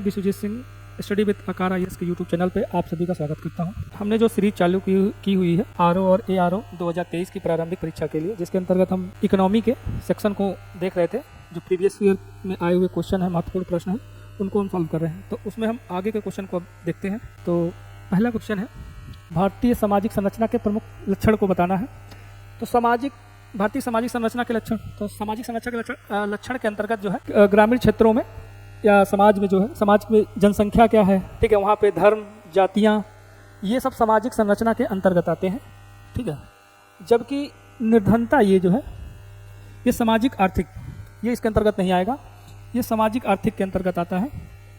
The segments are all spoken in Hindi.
विश्वजीत सिंह स्टडी विद आकार IAS के यूट्यूब चैनल पे आप सभी का स्वागत करता हूं। हमने जो सीरीज चालू की हुई है RO और ARO 2023 की प्रारंभिक परीक्षा के लिए, जिसके अंतर्गत हम इकोनॉमी के सेक्शन को देख रहे थे। जो प्रीवियस ईयर में आए हुए क्वेश्चन है, महत्वपूर्ण प्रश्न है, उनको हम सॉल्व कर रहे हैं। तो उसमें हम आगे के क्वेश्चन को अब देखते हैं। तो पहला क्वेश्चन है, भारतीय सामाजिक संरचना के प्रमुख लक्षण को बताना है। तो भारतीय सामाजिक संरचना के लक्षण, तो सामाजिक संरचना के लक्षण के अंतर्गत जो है ग्रामीण क्षेत्रों में या समाज में जो है, समाज में जनसंख्या क्या है, ठीक है, वहाँ पे धर्म, जातियाँ, ये सब सामाजिक संरचना के अंतर्गत आते हैं, ठीक है। जबकि निर्धनता ये जो है, ये सामाजिक आर्थिक, ये इसके अंतर्गत नहीं आएगा, ये सामाजिक आर्थिक के अंतर्गत आता है,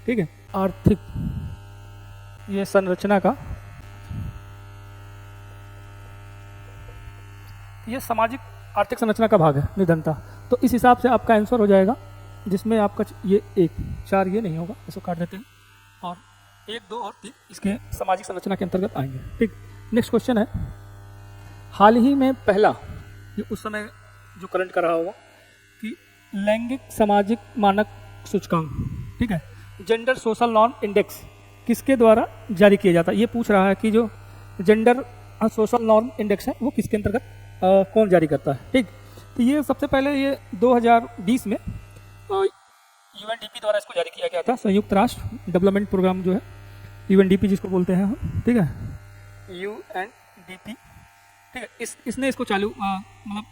ठीक है। आर्थिक ये संरचना का, ये सामाजिक आर्थिक संरचना का भाग है निर्धनता। तो इस हिसाब से आपका आंसर हो जाएगा, जिसमें आपका ये 4 ये नहीं होगा, इसको काट देते हैं, और 1, 2 और 3 इसके सामाजिक संरचना के अंतर्गत आएंगे, ठीक। नेक्स्ट क्वेश्चन है, हाल ही में पहला, ये उस समय जो करंट कर रहा होगा, कि लैंगिक सामाजिक मानक सूचकांक, ठीक है, जेंडर सोशल नॉर्म इंडेक्स किसके द्वारा जारी किया जाता है। ये पूछ रहा है कि जो जेंडर सोशल नॉर्म इंडेक्स है वो किसके अंतर्गत कौन जारी करता है, ठीक। तो ये सबसे पहले ये 2020 में UNDP द्वारा इसको जारी किया गया था, संयुक्त राष्ट्र डेवलपमेंट प्रोग्राम जो है, UNDP जिसको बोलते हैं हम, ठीक है, UNDP, ठीक है। इसने इसको मतलब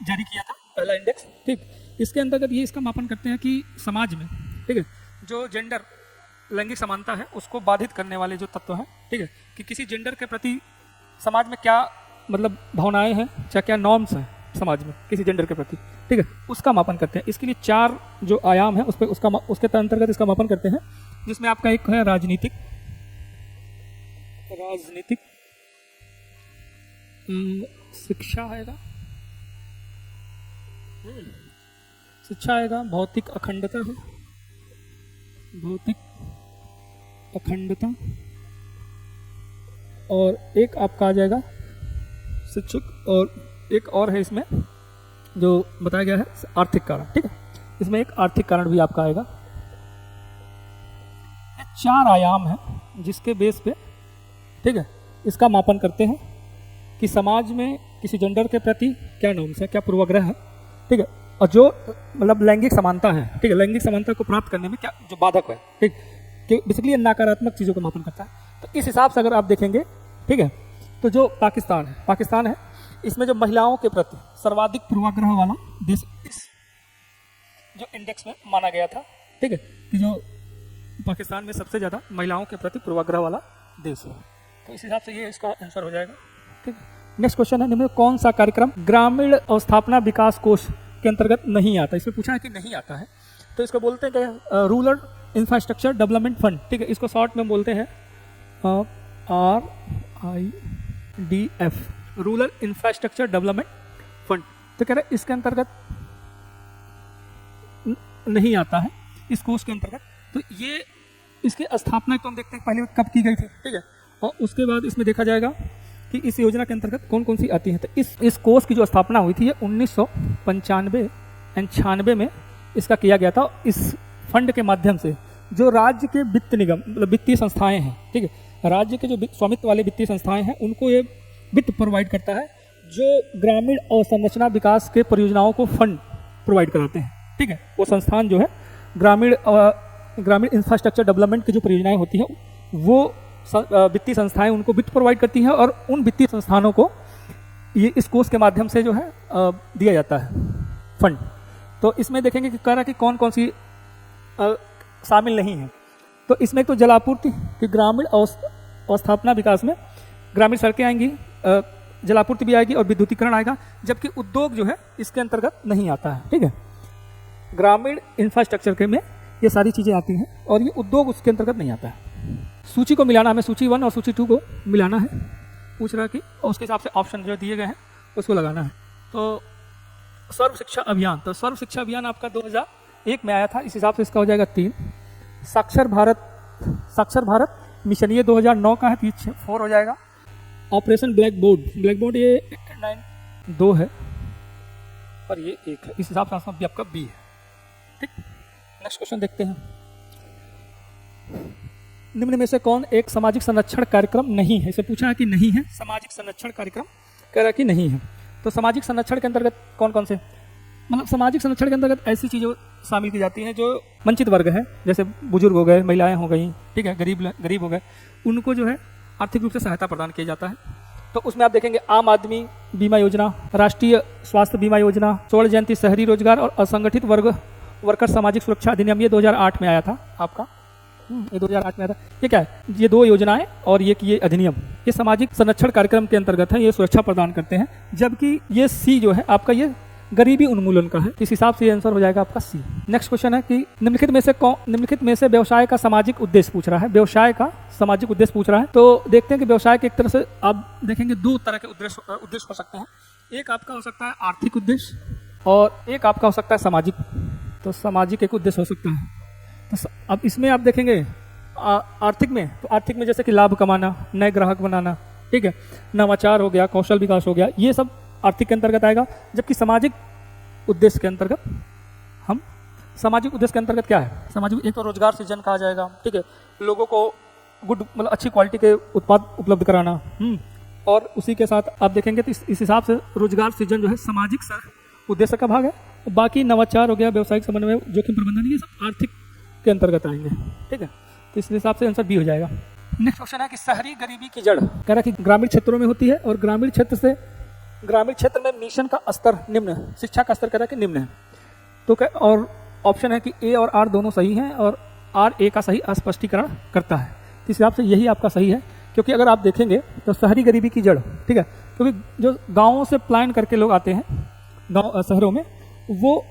जारी किया था पहला इंडेक्स, ठीक। इसके अंतर्गत ये इसका मापन करते हैं कि समाज में, ठीक है, जो जेंडर लैंगिक समानता है उसको बाधित करने वाले जो तत्व हैं, ठीक है, कि किसी जेंडर के प्रति समाज में क्या मतलब भावनाएं हैं, चाहे क्या नॉर्म्स हैं समाज में किसी जेंडर के प्रति, ठीक है, उसका मापन करते हैं। इसके लिए 4 जो आयाम है उसके अंतर्गत इसका मापन करते हैं, जिसमें आपका एक है राजनीतिक, शिक्षा आएगा, भौतिक अखंडता है, और एक आपका आ जाएगा शिक्षक, और एक और है इसमें जो बताया गया है आर्थिक कारण, ठीक है, इसमें एक आर्थिक कारण भी आपका आएगा। ये 4 आयाम है जिसके बेस पे, ठीक है, इसका मापन करते हैं कि समाज में किसी जेंडर के प्रति क्या नॉर्म्स है, क्या पूर्वाग्रह है, ठीक है, और जो मतलब लैंगिक समानता है, ठीक है, लैंगिक समानता को प्राप्त करने में क्या जो बाधक है, ठीक, कि बेसिकली नकारात्मक चीज़ों को मापन करता है। तो इस हिसाब से अगर आप देखेंगे, ठीक है, तो जो पाकिस्तान है, इसमें जो महिलाओं के प्रति सर्वाधिक पूर्वाग्रह वाला देश इस जो इंडेक्स में माना गया था, ठीक है, कि जो पाकिस्तान में सबसे ज़्यादा महिलाओं के प्रति पूर्वाग्रह वाला देश है। तो इस हिसाब से ये इसका आंसर हो जाएगा, ठीक है। नेक्स्ट क्वेश्चन है, निम्न कौन सा कार्यक्रम ग्रामीण अवस्थापना विकास कोष के अंतर्गत नहीं आता। इसमें पूछा है कि नहीं आता है, तो इसको बोलते हैं कि रूरल इंफ्रास्ट्रक्चर डेवलपमेंट फंड, ठीक है, इसको शॉर्ट में बोलते हैं RIDF, rural infrastructure development fund. तो कह रहे हैं इसके अंतर्गत नहीं आता है, इस कोष के अंतर्गत। तो ये इसकी स्थापना तो हम देखते हैं पहले कब की गई थी, ठीक है, और उसके बाद इसमें देखा जाएगा कि इस योजना के अंतर्गत कौन कौन सी आती है। तो इस कोष की जो स्थापना हुई थी ये 1995 में इसका किया गया था। इस फंड के माध्यम से जो राज्य के वित्त निगम मतलब वित्तीय संस्थाएं हैं, ठीक है, राज्य के जो स्वामित्व वाले वित्तीय संस्थाएं हैं, उनको ये वित्त प्रोवाइड करता है, जो ग्रामीण अवसंरचना विकास के परियोजनाओं को फंड प्रोवाइड कराते हैं, ठीक है। वो संस्थान जो है ग्रामीण इंफ्रास्ट्रक्चर डेवलपमेंट की जो परियोजनाएं होती हैं, वो वित्तीय संस्थाएं उनको वित्त प्रोवाइड करती हैं, और उन वित्तीय संस्थानों को ये इस कोष के माध्यम से जो है दिया जाता है फंड। तो इसमें देखेंगे कि कह रहा कि कौन कौन सी शामिल नहीं है। तो इसमें तो जलापूर्ति कि ग्रामीण अवस्थापना विकास में ग्रामीण सड़कें आएंगी, जलापूर्ति भी आएगी और विद्युतीकरण आएगा, जबकि उद्योग जो है इसके अंतर्गत नहीं आता है, ठीक है। ग्रामीण इंफ्रास्ट्रक्चर के में ये सारी चीज़ें आती हैं और ये उद्योग उसके अंतर्गत नहीं आता है। सूची को मिलाना, हमें सूची 1 और सूची 2 को मिलाना है, पूछ रहा है कि उसके हिसाब से ऑप्शन जो दिए गए हैं उसको लगाना है। तो सर्व शिक्षा अभियान, तो सर्व शिक्षा अभियान आपका 2001 में आया था, इस हिसाब से इसका हो जाएगा 3। साक्षर भारत मिशन ये 2009 का है, 4 हो जाएगा। ऑपरेशन ब्लैक बोर्ड ये 2 है और ये 1 है, इस हिसाब से आंसर भी आपका बी है, ठीक। नेक्स्ट क्वेश्चन देखते हैं। निम्न में से कौन एक सामाजिक संरक्षण कार्यक्रम नहीं है? इसे पूछा है कि नहीं है, सामाजिक संरक्षण कार्यक्रम कह रहा है कि नहीं है। तो सामाजिक संरक्षण के अंतर्गत कौन कौन से, मतलब सामाजिक संरक्षण के अंतर्गत ऐसी चीज़ें शामिल की जाती हैं जो वंचित वर्ग है, जैसे बुजुर्ग हो गए, महिलाएं हो गई, ठीक है, गरीब हो गए, उनको जो है आर्थिक रूप से सहायता प्रदान किया जाता है। तो उसमें आप देखेंगे आम आदमी बीमा योजना, राष्ट्रीय स्वास्थ्य बीमा योजना, स्वर्ण जयंती शहरी रोजगार और असंगठित वर्कर सामाजिक सुरक्षा अधिनियम, ये 2008 में आया था आपका। ये 2008 में आया था। ये क्या है? ये दो योजनाएं और ये अधिनियम, ये सामाजिक संरक्षण कार्यक्रम के अंतर्गत है, ये सुरक्षा प्रदान करते हैं। जबकि ये सी जो है आपका, ये गरीबी उन्मूलन का है। इस हिसाब से ये आंसर हो जाएगा आपका सी। नेक्स्ट क्वेश्चन है कि निम्नलिखित में से व्यवसाय का सामाजिक उद्देश्य पूछ रहा है। व्यवसाय का सामाजिक उद्देश्य पूछ रहा है, तो देखते हैं कि व्यवसाय के एक तरह से आप देखेंगे दो तरह के उद्देश्य हो सकते हैं। एक आपका हो सकता है आर्थिक उद्देश्य और एक आपका हो सकता है सामाजिक। तो सामाजिक एक उद्देश्य हो सकता है। तो अब इसमें आप देखेंगे आर्थिक में जैसे कि लाभ कमाना, नए ग्राहक बनाना, ठीक है, नवाचार हो गया, कौशल विकास हो गया, ये सब आर्थिक के अंतर्गत आएगा। जबकि सामाजिक उद्देश्य के अंतर्गत क्या है? सामाजिक एक तो रोजगार सृजन कहा जाएगा, ठीक है, लोगों को मतलब अच्छी क्वालिटी के उत्पाद उपलब्ध कराना, और उसी के साथ आप देखेंगे तो इस हिसाब से रोजगार सृजन जो है सामाजिक उद्देश्य का भाग है। बाकी नवाचार हो गया, व्यावसायिक समन्वय, जोखिम प्रबंधन, ये सब आर्थिक के अंतर्गत आएंगे, ठीक है। तो इस हिसाब से आंसर बी हो जाएगा। नेक्स्ट क्वेश्चन है कि शहरी गरीबी की जड़ कह रहा है कि ग्रामीण क्षेत्रों में होती है, और ग्रामीण क्षेत्र में मिशन का स्तर निम्न, शिक्षा का स्तर कह रहा है कि निम्न है। तो और ऑप्शन है कि ए और आर दोनों सही हैं, और आर ए का सही स्पष्टीकरण करता है। तो इस हिसाब से यही आपका सही है, क्योंकि अगर आप देखेंगे तो शहरी गरीबी की जड़, ठीक है, क्योंकि जो गाँवों से पलायन करके लोग आते हैं गाँव शहरों में, वो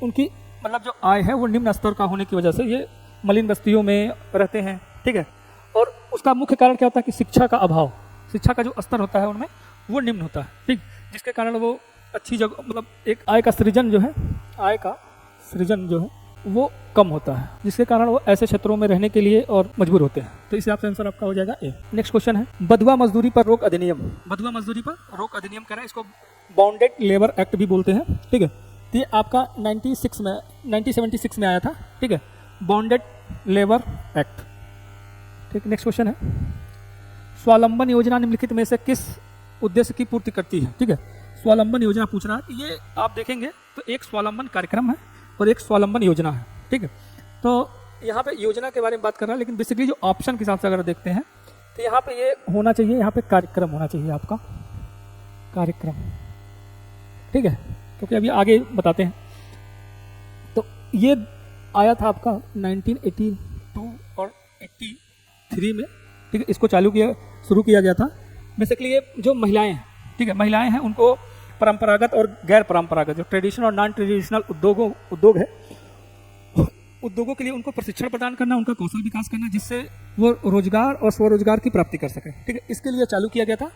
उनकी मतलब जो आय है वो निम्न स्तर का होने की वजह से ये मलिन बस्तियों में रहते हैं, ठीक है। और उसका मुख्य कारण क्या होता है कि शिक्षा का अभाव, शिक्षा का जो स्तर होता है उनमें वो निम्न होता है, ठीक, जिसके कारण वो अच्छी जगह मतलब एक आय का सृजन जो है वो कम होता है, जिसके कारण वो ऐसे क्षेत्रों में रहने के लिए और मजबूर होते हैं। तो इस हिसाब से आंसर आपका हो जाएगा ए। नेक्स्ट क्वेश्चन है बधुआ मजदूरी पर रोक अधिनियम। बधुआ मजदूरी पर रोक अधिनियम कह रहा है, इसको बाउंडेड लेबर एक्ट भी बोलते हैं, ठीक है। तो ये आपका 1976 में आया था, ठीक है, बाउंडेड लेबर एक्ट, ठीक। नेक्स्ट क्वेश्चन है स्वावलंबन योजना निम्नलिखित में से किस उद्देश्य की पूर्ति करती है? ठीक है, स्वावलंबन योजना पूछ रहा है। ये आप देखेंगे तो एक स्वावलंबन कार्यक्रम है और एक स्वावलंबन योजना है, ठीक है। तो यहाँ पे योजना के बारे में बात कर रहा है, लेकिन बेसिकली जो ऑप्शन के हिसाब से अगर देखते हैं तो यहाँ पे ये होना चाहिए, यहाँ पे कार्यक्रम होना चाहिए आपका, कार्यक्रम, ठीक है, क्योंकि अभी आगे बताते हैं। तो ये आया था आपका 1982 और 83 में, ठीक है, इसको शुरू किया गया था। बेसिकली ये जो महिलाएं हैं, ठीक है, महिलाएं हैं, उनको परंपरागत और गैर परंपरागत, जो ट्रेडिशनल और नॉन ट्रेडिशनल उद्योग है, उद्योगों के लिए उनको प्रशिक्षण प्रदान करना, उनका कौशल विकास करना, जिससे वो रोजगार और स्वरोजगार की प्राप्ति कर सके, ठीक है। इसके लिए चालू किया गया था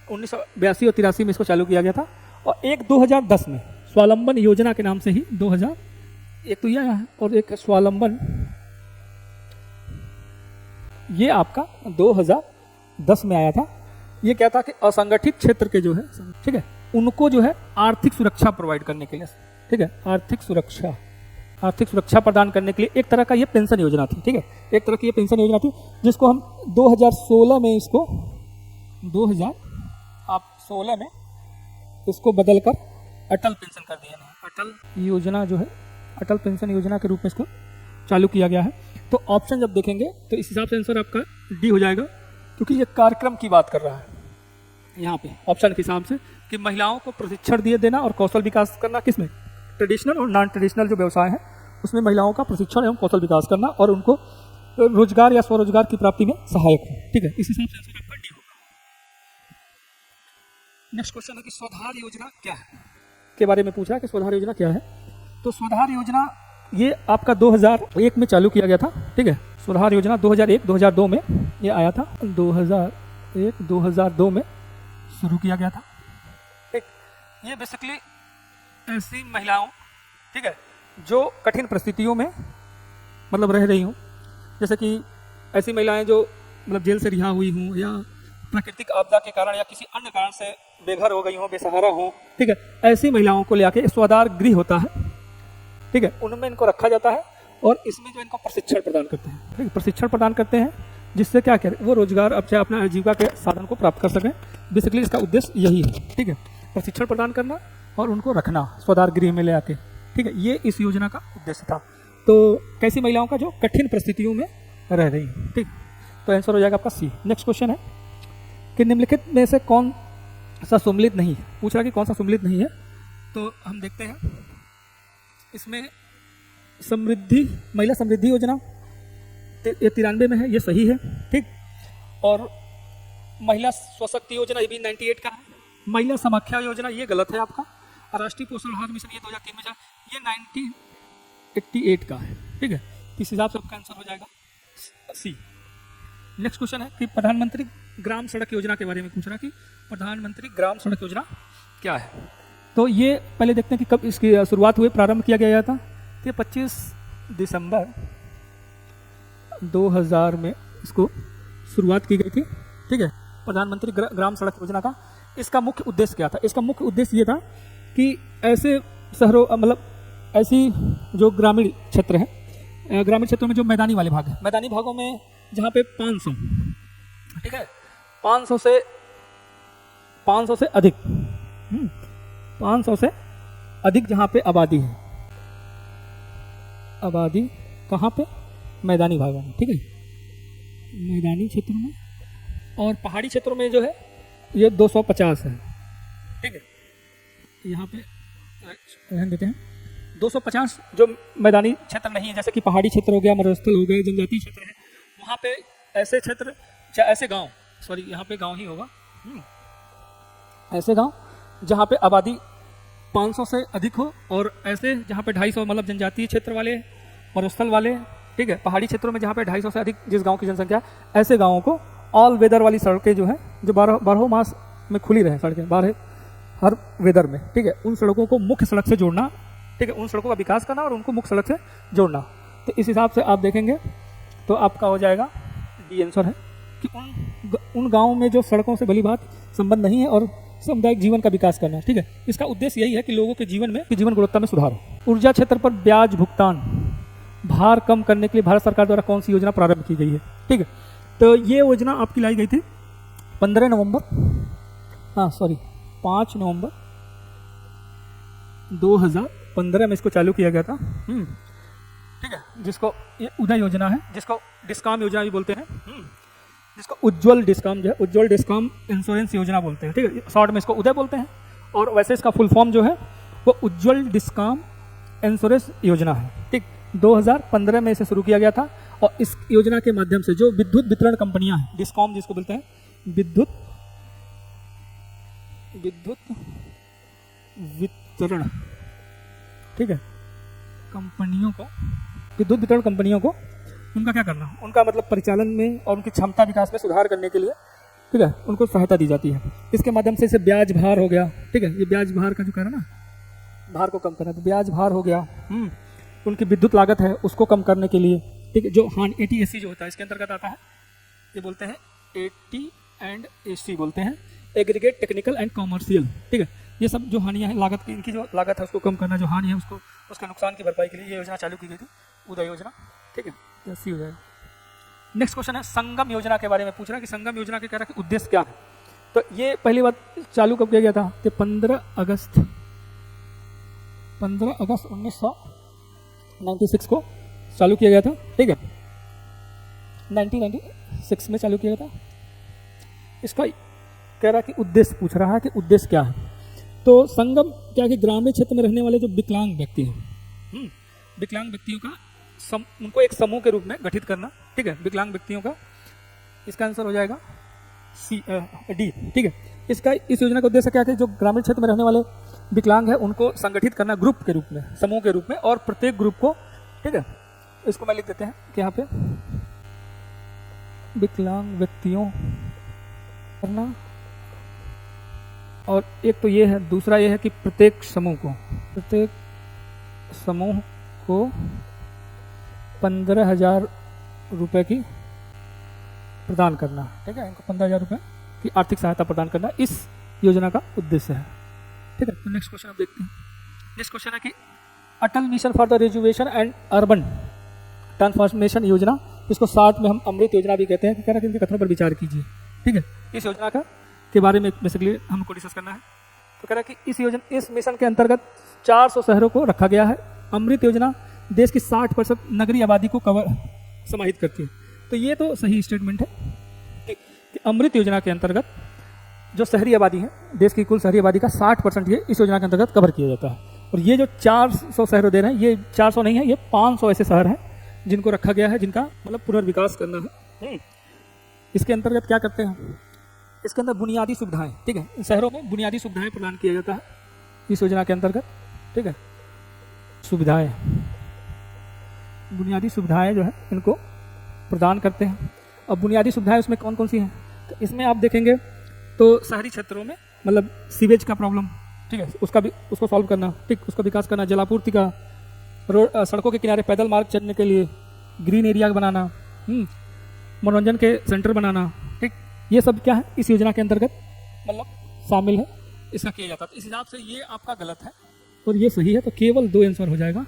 1982 और 83 में इसको चालू किया गया था। और एक 2010 में स्वावलंबन योजना के नाम से ही 2000 एक तो यह है, और एक स्वावलंबन, ये आपका 2010 में आया था। ये क्या था कि असंगठित क्षेत्र के जो है, ठीक है, उनको जो है आर्थिक सुरक्षा प्रोवाइड करने के लिए, ठीक है, आर्थिक सुरक्षा प्रदान करने के लिए एक तरह का ये पेंशन योजना थी, ठीक है, एक तरह की ये पेंशन योजना थी, जिसको हम 2016 में इसको बदलकर अटल पेंशन कर दिया है। अटल योजना जो है, अटल पेंशन योजना के रूप में इसको चालू किया गया है। तो ऑप्शन जब देखेंगे तो इस हिसाब से आंसर आपका डी हो जाएगा, क्योंकि ये कार्यक्रम की बात कर रहा है यहाँ पे ऑप्शन के हिसाब से, कि महिलाओं को प्रशिक्षण दिए देना और कौशल विकास करना, किसमें, ट्रेडिशनल और नॉन ट्रेडिशनल जो व्यवसाय है उसमें महिलाओं का प्रशिक्षण एवं कौशल विकास करना और उनको रोजगार या स्वरोजगार की प्राप्ति में सहायक है, ठीक है। इस हिसाब से आंसर आपका डी होगा। नेक्स्ट क्वेश्चन है कि स्वधार योजना क्या है, के बारे में पूछा है कि स्वधार योजना क्या है। तो स्वधार योजना ये आपका 2001 में चालू किया गया था, ठीक है। स्वधार योजना 2001-2002 में ये आया था, 2001-2002 में शुरू किया गया था, ठीक। ये बेसिकली ऐसी महिलाओं, ठीक है, जो कठिन परिस्थितियों में मतलब रह रही हूँ, जैसे कि ऐसी महिलाएं जो मतलब जेल से रिहा हुई हूँ, या प्राकृतिक आपदा के कारण या किसी अन्य कारण से बेघर हो गई हो, बेसहारा हो, ठीक है, ऐसी महिलाओं को ले आके स्वाधार गृह होता है, ठीक है, उनमें इनको रखा जाता है और इसमें जो इनको प्रशिक्षण प्रदान करते हैं, ठीक है, प्रशिक्षण प्रदान करते हैं जिससे क्या करें वो रोजगार अब चाहे अपना आजीविका के साधन को प्राप्त कर सकें। बेसिकली इसका उद्देश्य यही है, ठीक है, प्रशिक्षण प्रदान करना और उनको रखना स्वधार गृह में ले आके, ठीक है, ये इस योजना का उद्देश्य था। तो कैसी महिलाओं का जो कठिन परिस्थितियों में रह रही है, ठीक, तो आंसर हो जाएगा आपका सी। नेक्स्ट क्वेश्चन है कि निम्नलिखित में से कौन सा सम्मिलित नहीं है, पूछ रहा कि कौन सा सम्मिलित नहीं है। तो हम देखते हैं इसमें समृद्धि, महिला समृद्धि योजना ये 93 में है, ये सही है, ठीक, और महिला स्वशक्ति योजना ये भी 98 का है। महिला समाख्या योजना ये गलत है आपका। राष्ट्रीय पोषण आहार मिशन ये 2003 में ये 1988 का है, ठीक है, इस हिसाब से आपका आंसर हो जाएगा सी। नेक्स्ट क्वेश्चन है कि प्रधानमंत्री ग्राम सड़क योजना के बारे में पूछ रहा कि प्रधानमंत्री ग्राम सड़क योजना क्या है। तो ये पहले देखते हैं कि कब इसकी शुरुआत हुई, प्रारंभ किया गया था। तो ये 25 दिसंबर 2000 में इसको शुरुआत की गई थी, ठीक है, प्रधानमंत्री ग्राम सड़क योजना का। इसका मुख्य उद्देश्य क्या था? इसका मुख्य उद्देश्य ये था कि ऐसे शहरों मतलब ऐसी जो ग्रामीण क्षेत्र है, ग्रामीण क्षेत्रों में जो मैदानी वाले भाग हैं, मैदानी भागों में जहाँ पे 500, ठीक है, 500 से अधिक 500 से अधिक जहाँ पे आबादी है, आबादी कहाँ पे? मैदानी भागों में, ठीक है, मैदानी क्षेत्रों में, और पहाड़ी क्षेत्रों में जो है ये 250 है, ठीक है, यहाँ पे ध्यान देते हैं 250 जो मैदानी क्षेत्र नहीं है, जैसे कि पहाड़ी क्षेत्र हो गया, मरुस्थल हो गए, जनजातीय क्षेत्र है, वहाँ पे ऐसे क्षेत्र, ऐसे गांव, सॉरी यहाँ पे गांव ही होगा, ऐसे गांव जहाँ पे आबादी 500 से अधिक हो, और ऐसे जहाँ पे 250 मतलब जनजातीय क्षेत्र वाले, मरुस्थल वाले, ठीक है, पहाड़ी क्षेत्रों में जहाँ पे 250 से अधिक जिस गांव की जनसंख्या, ऐसे गांवों को ऑल वेदर वाली सड़कें जो है, जो 12 मास में खुली रहे सड़कें, 12 हर वेदर में, ठीक है, उन सड़कों को मुख्य सड़क से जोड़ना, ठीक है, उन सड़कों का विकास करना और उनको मुख्य सड़क से जोड़ना। तो इस हिसाब से आप देखेंगे तो आपका हो जाएगा डी आंसर है कि उन गाँवों में जो सड़कों से भली बात संबंध नहीं है और सामुदायिक जीवन का विकास करना, ठीक है, इसका उद्देश्य यही है कि लोगों के जीवन में, जीवन गुणवत्ता में सुधार हो। ऊर्जा क्षेत्र पर ब्याज भुगतान भार कम करने के लिए भारत सरकार द्वारा कौन सी योजना प्रारंभ की गई है, ठीक है, तो ये योजना आपकी लाई गई थी 5 नवंबर 2015 में इसको चालू किया गया था, ठीक है, जिसको ये उदय योजना है, जिसको डिस्कॉम योजना भी बोलते हैं, जिसको उज्ज्वल डिस्कॉम जो है, उज्ज्वल डिस्कॉम इंश्योरेंस योजना बोलते हैं, ठीक है, शॉर्ट में इसको उदय बोलते हैं, और वैसे इसका फुल फॉर्म जो है वो उज्ज्वल डिस्कॉम इंश्योरेंस योजना है, ठीक। 2015 में इसे शुरू किया गया था, और इस योजना के माध्यम से जो विद्युत वितरण कंपनियां हैं, डिस्कॉम जिसको बोलते हैं, विद्युत वितरण, ठीक है, कंपनियों को, विद्युत वितरण कंपनियों को उनका क्या करना, उनका मतलब परिचालन में और उनकी क्षमता विकास में सुधार करने के लिए, ठीक है, उनको सहायता दी जाती है। इसके माध्यम से इसे ब्याज भार हो गया, ठीक है, ये ब्याज भार का जो कह रहा ना, भार को कम करना, तो ब्याज भार हो गया, उनकी विद्युत लागत है उसको कम करने के लिए, ठीक है, जो AT&AC जो होता है इसके अंतर्गत आता है, ये बोलते हैं AT&AC बोलते हैं, एग्रीगेट टेक्निकल एंड कॉमर्शियल, ठीक है, ये सब जो हानियाँ हैं लागत की, इनकी जो लागत है उसको कम करना, जो हानि है उसको, उसके नुकसान की भरपाई के लिए ये योजना चालू की गई थी, उदय योजना, ठीक है, सी हो जाएगा। नेक्स्ट क्वेश्चन है संगम योजना के बारे में पूछ रहा है कि संगम योजना के कह रहा है कि उद्देश्य क्या है। तो ये पहली बात चालू कब किया गया था कि 15 अगस्त 1996 को चालू किया गया था, ठीक है, 1996 में चालू किया गया था। इसका कह रहा कि उद्देश्य पूछ रहा है कि उद्देश्य क्या है। तो संगम क्या है कि ग्रामीण क्षेत्र में रहने वाले जो विकलांग व्यक्ति हैं, विकलांग व्यक्तियों का उनको एक समूह के रूप में गठित करना, ठीक है, विकलांग व्यक्तियों का, इसका आंसर हो जाएगा डी, ठीक है। इसका इस योजना का उद्देश्य क्या है कि जो ग्रामीण क्षेत्र में रहने वाले विकलांग है उनको संगठित करना ग्रुप के रूप में, समूह के रूप में, और प्रत्येक ग्रुप को, ठीक है, इसको मैं लिख देते हैं कि यहाँ पे विकलांग व्यक्तियों करना, और एक तो ये है, दूसरा ये है कि प्रत्येक समूह को 15,000 रुपये की प्रदान करना, ठीक है, इनको 15,000 रुपये की आर्थिक सहायता प्रदान करना इस योजना का उद्देश्य है, ठीक है। तो नेक्स्ट क्वेश्चन आप देखते हैं। नेक्स्ट क्वेश्चन है कि Atal mission for the reservation and urban transformation योजना, इसको 60 में हम अमृत योजना भी कहते हैं, कह रहा है कि इनके कथनों पर विचार कीजिए। ठीक है, इस योजना का के बारे में बेसिकली हमको डिस्कस करना है। तो कह रहा है कि इस मिशन के अंतर्गत 400 शहरों को रखा गया है। अमृत योजना देश की 60% नगरीय आबादी को समाहित करती है। तो ये तो सही स्टेटमेंट है कि अमृत योजना के अंतर्गत जो शहरी आबादी है, देश की कुल शहरी आबादी का 60% ये इस योजना के अंतर्गत कवर किया जाता है। और ये जो 400 शहर दे रहे हैं, ये 400 नहीं है, ये 500 ऐसे शहर हैं जिनको रखा गया है, जिनका मतलब पुनर्विकास करना है। इसके अंतर्गत क्या करते हैं, इसके अंदर बुनियादी सुविधाएं, ठीक है, इन शहरों में बुनियादी सुविधाएं प्रदान किया जाता है इस योजना के अंतर्गत। ठीक है, सुविधाएं, बुनियादी सुविधाएं जो है इनको प्रदान करते हैं। अब बुनियादी सुविधाएं उसमें कौन कौन सी हैं, तो इसमें आप देखेंगे तो शहरी क्षेत्रों में मतलब सीवेज का प्रॉब्लम, ठीक है, उसको सॉल्व करना, ठीक, उसका विकास करना, जलापूर्ति का, रोड सड़कों के किनारे पैदल मार्ग चलने के लिए ग्रीन एरिया बनाना, मनोरंजन के सेंटर बनाना, ठीक, ये सब क्या है इस योजना के अंतर्गत मतलब शामिल है, इसका किया जाता है। तो इस हिसाब से ये आपका गलत है और ये सही है, तो केवल 2 आंसर हो जाएगा।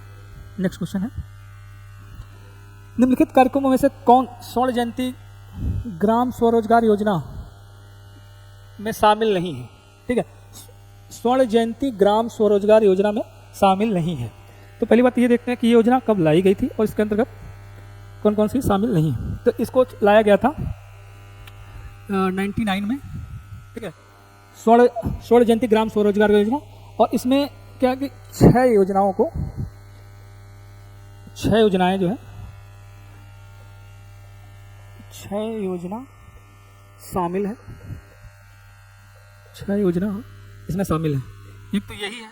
नेक्स्ट क्वेश्चन है, निम्नलिखित कार्यक्रमों में से कौन स्वर्ण जयंती ग्राम स्वरोजगार योजना में शामिल नहीं है। ठीक है, स्वर्ण जयंती ग्राम स्वरोजगार योजना में शामिल नहीं है। तो पहली बात ये देखते हैं कि ये योजना कब लाई गई थी और इसके अंतर्गत कौन कौन सी शामिल नहीं है। तो इसको लाया गया था 99 में, ठीक है, स्वर्ण जयंती ग्राम स्वरोजगार योजना। और इसमें क्या कि 6 योजनाएं जो है 6 योजना शामिल है, 6 योजना इसमें शामिल है। एक तो यही है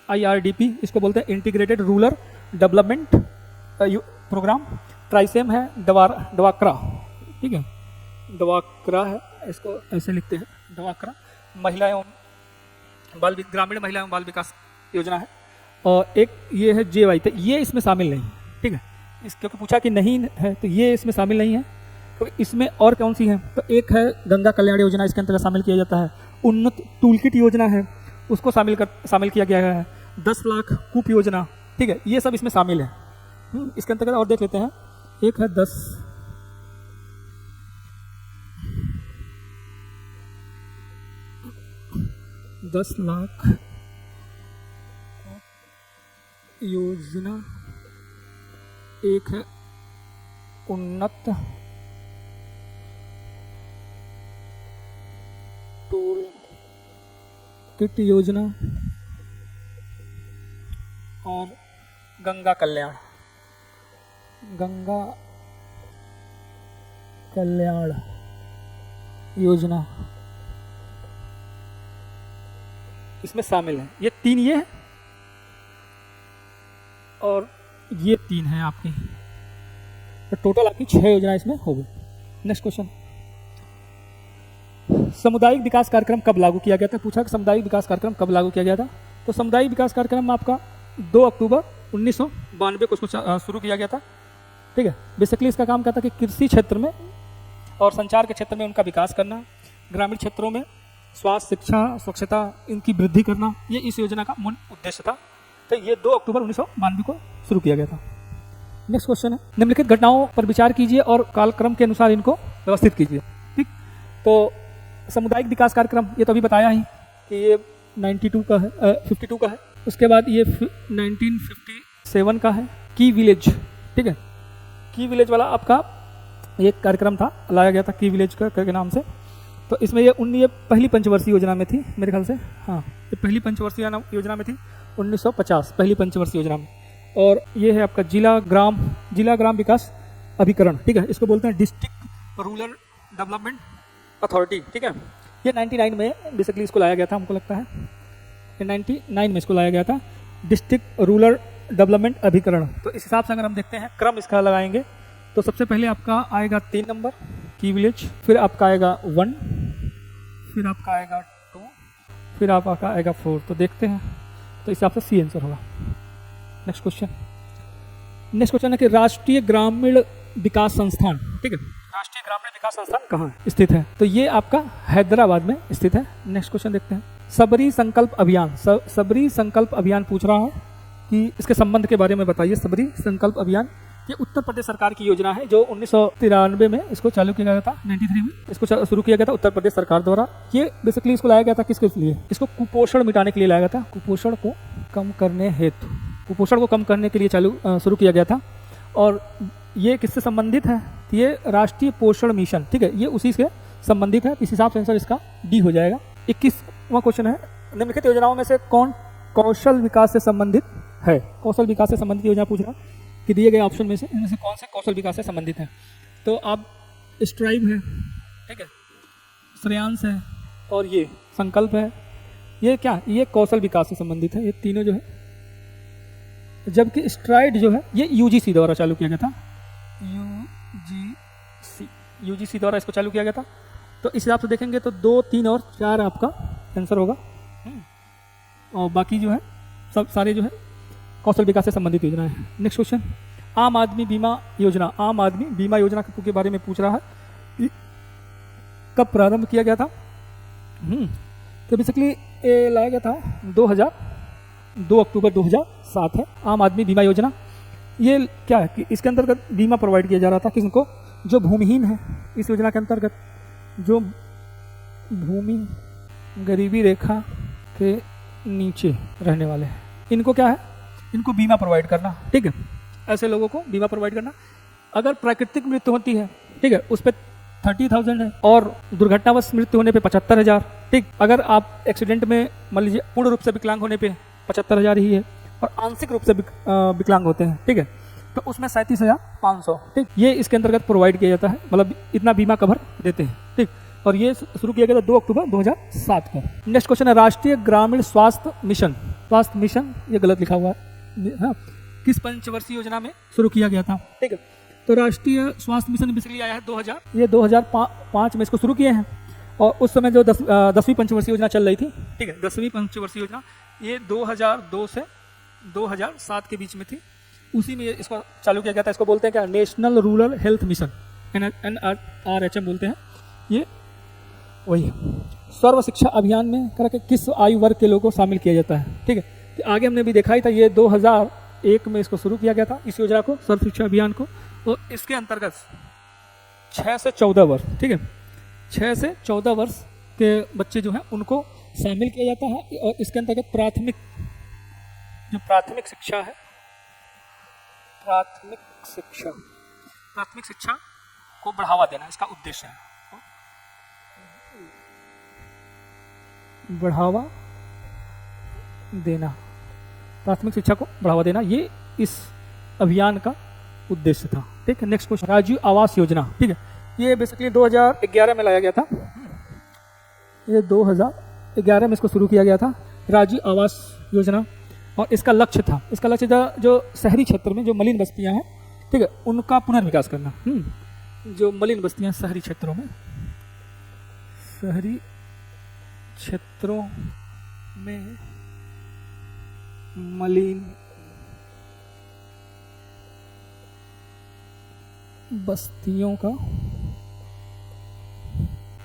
IRDP, इसको बोलते हैं इंटीग्रेटेड रूरल डेवलपमेंट प्रोग्राम। ट्राइसेम है डवाक्रा, ठीक है, डवाक्रा है, इसको ऐसे लिखते हैं डवाक्रा। ग्रामीण महिला एवं बाल विकास योजना है। और एक ये है JY, तो ये इसमें शामिल नहीं है। ठीक है, क्योंकि पूछा कि नहीं है तो ये इसमें शामिल नहीं है। तो इसमें और कौन सी है, तो एक है गंगा कल्याण योजना, इसके अंतर्गत शामिल किया जाता है। उन्नत टूलकिट योजना है, उसको शामिल किया गया है। 10 लाख कूप योजना, ठीक है, ये सब इसमें शामिल है। इसके अंतर्गत और देख लेते हैं, एक है 10 लाख योजना, एक है उन्नत टूल किट योजना और गंगा कल्याण योजना इसमें शामिल है। ये 3 ये है और ये 3 है आपकी, तो टोटल आपकी 6 योजना इसमें हो गई। नेक्स्ट क्वेश्चन, सामुदायिक विकास कार्यक्रम कब लागू किया गया था। पूछा कि सामुदायिक विकास कार्यक्रम कब लागू किया गया था। तो सामुदायिक विकास कार्यक्रम आपका 2 अक्टूबर 1992 को इसको शुरू किया गया था। ठीक है, बेसिकली इसका काम क्या था कि कृषि क्षेत्र में और संचार के क्षेत्र में उनका विकास करना, ग्रामीण क्षेत्रों में स्वास्थ्य, शिक्षा, स्वच्छता इनकी वृद्धि करना, ये इस योजना का मूल उद्देश्य था। तो ये 2 अक्टूबर 1992 को शुरू किया गया था। नेक्स्ट क्वेश्चन है, निम्नलिखित घटनाओं पर विचार कीजिए और कालक्रम के अनुसार इनको व्यवस्थित कीजिए। ठीक, तो सामुदायिक विकास कार्यक्रम ये तो अभी बताया ही कि ये 52 का है, 52 का है। उसके बाद ये 1957 का है, की विलेज। ठीक है, की विलेज वाला आपका एक कार्यक्रम था, लाया गया था की विलेज के नाम से। तो इसमें ये पहली पंचवर्षीय योजना में थी मेरे ख्याल से, हाँ, ये पहली पंचवर्षीय योजना में थी 1950, पहली पंचवर्षीय योजना में। और ये है आपका जिला ग्राम विकास अभिकरण। ठीक है, इसको बोलते हैं डिस्ट्रिक्ट रूरल डेवलपमेंट अथॉरिटी। ठीक है, ये 99 में बेसिकली इसको लाया गया था, हमको लगता है ये 99 में इसको लाया गया था, डिस्ट्रिक्ट रूरल डेवलपमेंट अभिकरण। तो इस हिसाब से अगर हम देखते हैं क्रम इसका लगाएंगे तो सबसे पहले आपका आएगा 3 नंबर की विलेज, फिर आपका आएगा 1, फिर आपका आएगा 2, फिर आपका आएगा 4। तो देखते हैं, तो इस हिसाब से सी आंसर होगा। नेक्स्ट क्वेश्चन है कि राष्ट्रीय ग्रामीण विकास संस्थान, ठीक है, राष्ट्रीय ग्रामीण विकास संस्थान कहाँ स्थित है। तो ये आपका हैदराबाद में स्थित है। नेक्स्ट क्वेश्चन देखते हैं, सबरी संकल्प अभियान पूछ रहा है कि इसके संबंध के बारे में बताइए। सबरी संकल्प अभियान ये उत्तर प्रदेश सरकार की योजना है जो 1993 में इसको चालू किया गया था, 93 में इसको शुरू किया गया था उत्तर प्रदेश सरकार द्वारा। ये बेसिकली इसको लाया गया था किसके लिए? इसको कुपोषण मिटाने के लिए लाया गया था, कुपोषण को कम करने हेतु, कुपोषण को कम करने के लिए शुरू किया गया था। और ये किससे संबंधित है? ये राष्ट्रीय पोषण मिशन, ठीक है, ये उसी से संबंधित है। इस हिसाब से आंसर इसका डी हो जाएगा। 21वां क्वेश्चन है, निम्नलिखित योजनाओं में से कौन कौशल विकास से संबंधित है? कौशल विकास से संबंधित योजना पूछ रहा कि दिए गए ऑप्शन में से इनमें से कौन से कौशल विकास से संबंधित है? तो अब स्ट्राइव है, ठीक है, श्रेयांश है और ये संकल्प है। ये क्या? ये कौशल विकास से संबंधित है, ये तीनों जो है। जबकि स्ट्राइड जो है ये यूजीसी द्वारा चालू किया गया था, यूजीसी द्वारा इसको चालू किया गया था। तो इस हिसाब से देखेंगे तो 2, 3 और 4 आपका आंसर होगा। और बाकी जो है सब सारे जो है कौशल विकास से संबंधित योजना है। नेक्स्ट क्वेश्चन, आम आदमी बीमा योजना। आम आदमी बीमा योजना के बारे में पूछ रहा है, कब प्रारंभ किया गया था? तो बेसिकली ये लाया गया था 2 अक्टूबर 2007 है आम आदमी बीमा योजना। ये क्या है कि इसके अंतर्गत बीमा प्रोवाइड किया जा रहा था किनको? जो भूमिहीन है। इस योजना के अंतर्गत जो भूमि गरीबी रेखा के नीचे रहने वाले हैं, इनको क्या है? इनको बीमा प्रोवाइड करना, ठीक है, ऐसे लोगों को बीमा प्रोवाइड करना। अगर प्राकृतिक मृत्यु होती है, ठीक है, उस पर 30,000 है और दुर्घटनावश मृत्यु होने पे 75,000, ठीक। अगर आप एक्सीडेंट में मान लीजिए पूर्ण रूप से विकलांग होने पे 75,000 ही है और आंशिक रूप से विकलांग होते हैं, ठीक है, तो उसमें 37,500, ठीक। ये इसके अंतर्गत प्रोवाइड किया जाता है, मतलब इतना बीमा कवर देते हैं, ठीक। और ये शुरू किया गया था 2 अक्टूबर 2007 को। नेक्स्ट क्वेश्चन है, राष्ट्रीय ग्रामीण स्वास्थ्य मिशन। स्वास्थ्य मिशन ये गलत लिखा हुआ है, हाँ, किस पंचवर्षीय योजना में शुरू किया गया था, ठीक है। तो राष्ट्रीय स्वास्थ्य मिशन बेसिकली आया है 2005 में इसको शुरू किए हैं। और उस समय जो 10वीं पंचवर्षीय योजना चल रही थी, ठीक है, 10वीं पंचवर्षीय योजना ये 2002 से 2007 के बीच में थी, उसी में इसको चालू किया गया था। इसको बोलते हैं क्या? National rural health mission, NRHM बोलते हैं। ये वही है। सर्व शिक्षा अभियान में करके किस आयु वर्ग के लोगों को शामिल किया जाता है, ठीक है। तो आगे हमने भी देखा ही था, ये 2001 में इसको शुरू किया गया था इस योजना को, सर्व शिक्षा अभियान को। तो इसके अंतर्गत 6 से 14 वर्ष, ठीक है, 6 से 14 वर्ष के बच्चे जो हैं उनको शामिल किया जाता है। और इसके अंतर्गत प्राथमिक शिक्षा है, प्राथमिक शिक्षा को बढ़ावा देना इसका उद्देश्य है। बढ़ावा देना, प्राथमिक शिक्षा को बढ़ावा देना, ये इस अभियान का उद्देश्य था, ठीक है। नेक्स्ट क्वेश्चन, राजीव आवास योजना, ठीक है, ये बेसिकली 2011 में लाया गया था। ये 2011 में इसको शुरू किया गया था, राजीव आवास योजना। और इसका लक्ष्य था, जो शहरी क्षेत्र में जो मलिन बस्तियां हैं, ठीक है, उनका पुनर्विकास करना। जो मलिन बस्तियां शहरी क्षेत्रों में मलिन बस्तियों का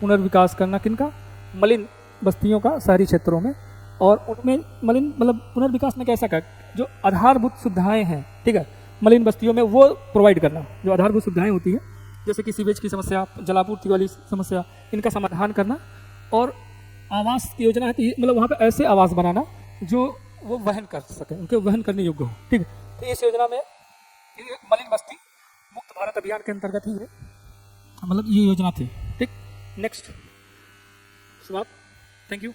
पुनर्विकास करना, किनका? मलिन बस्तियों का शहरी क्षेत्रों में। और उनमें मलिन मतलब पुनर्विकास में कैसा का जो आधारभूत सुविधाएं हैं, ठीक है, मलिन बस्तियों में वो प्रोवाइड करना। जो आधारभूत सुविधाएं होती है जैसे कि सीवेज की समस्या, जलापूर्ति वाली समस्या, इनका समाधान करना। और आवास की योजना है कि मतलब वहाँ पे ऐसे आवास बनाना जो वो वहन कर सके, उनके वहन करने योग्य हो, ठीक है। तो इस योजना में मलिन बस्ती मुक्त भारत अभियान के अंतर्गत ही है, मतलब ये योजना थी, ठीक। नेक्स्ट समाप्त, थैंक यू।